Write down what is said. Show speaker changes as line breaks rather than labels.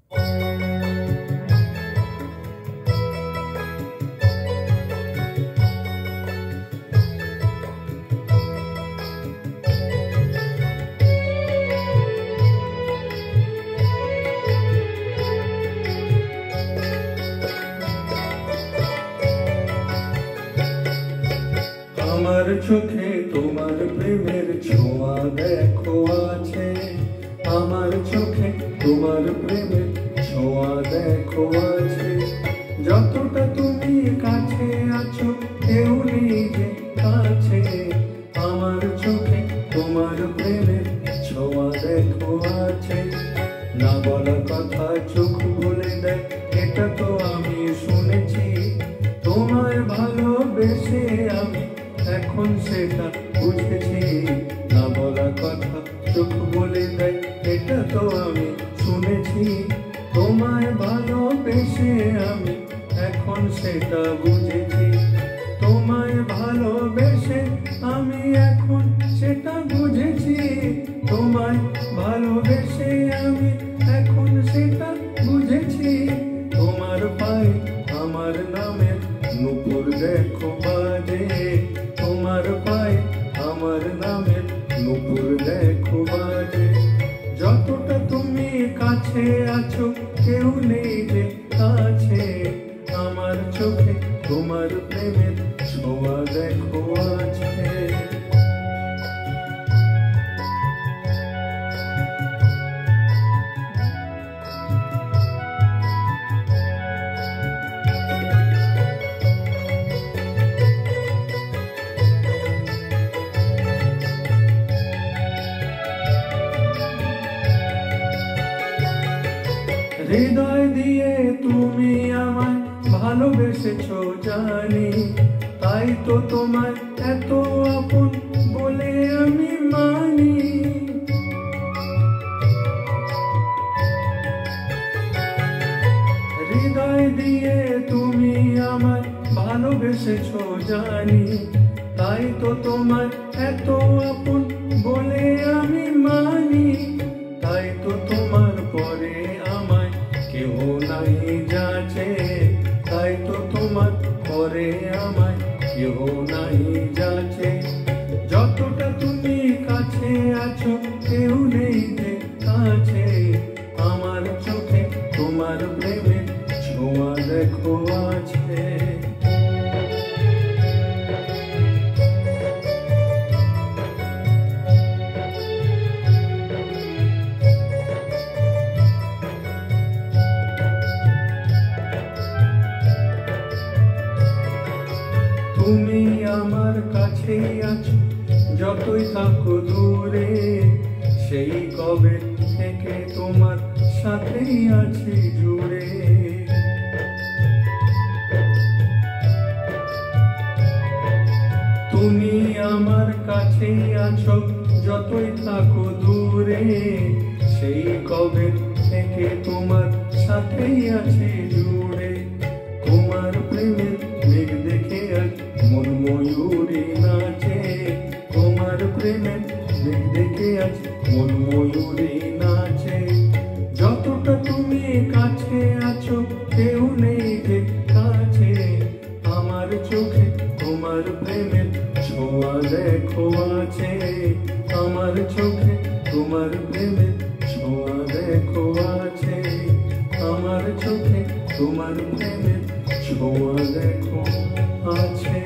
আমার চোখে তোমার প্রেমের ছোঁয়া দেখো আছে, আমার চোখে তোমার প্রেমের ছোঁয়া দেখো আছে। যতটা তুমি কাছে আছো কেউ নেই যে কাছে, আমার চোখে তোমার প্রেমের ছোঁয়া দেখো আছে। না বলা কথা চোখ বলে দেয়, এটা তো আমি শুনেছি। তোমায় ভালোবেসে আমি এখন সেটা বুঝেছি। না বলা কথা চোখ বলে দেয়, এটা তো আমি শুনেছি। তোমায় ভালোবেসে আমি এখন সেটা বুঝেছি। তোমায় ভালোবেসে আমি এখন সেটা বুঝেছি। তোমায় ভালোবেসে আমি এখন সেটা বুঝেছি। তোমার পায়ে আমার নামের নূপুর দেখো বাজে, তোমার পায়ে আমার নামের নূপুর দেখো বাজে। যতটা তুমি কাছে আছো কেউ নেই যে কাছে, আমার চোখে তোমার প্রেমের ছোঁয়া দেখো আছে। হৃদয় দিয়ে তুমি আমায় ভালোবেসেছো জানি, তাই তো তোমায় এত আপন বলে আমি মানি। হৃদয় দিয়ে তুমি আমায় ভালোবেসেছো জানি, তাই তো তোমায় এত আপন বলে আমি মানি। তাই তো তোমার পরে আমায় কেউ নাই যাচে, তাই তো তোমার পরে আমায় কেউ নাই যাচে। যতটা তুমি কাছে আছো কেউ নেই যে কাছে, আমার চোখে তোমার প্রেমের ছোঁয়া দেখো আছে। তুমি আমার কাছেই আছো যতই থাকো দূরে, সেই কবে থেকে তোমার সাথেই আছি জুড়ে। তুমি আমার কাছেই আছো যতই থাকো দূরে, সেই কবে থেকে তোমার সাথেই আছি জুড়ে। তোমার প্রেমের মেঘ দেখে আজ মন ময়ূরী নাচে, তোমার প্রেমের মেঘ দেখে আজ মন ময়ূরী নাচে। যতটা তুমি কাছে আছো কেউ নেই যে কাছে, আমার চোখে তোমার প্রেমের ছোঁয়া দেখো আছে। আমার চোখে তোমার প্রেমের ছোঁয়া দেখো আছে, আমার চোখে তোমার প্রেমের ছোঁয়া দেখো আছে।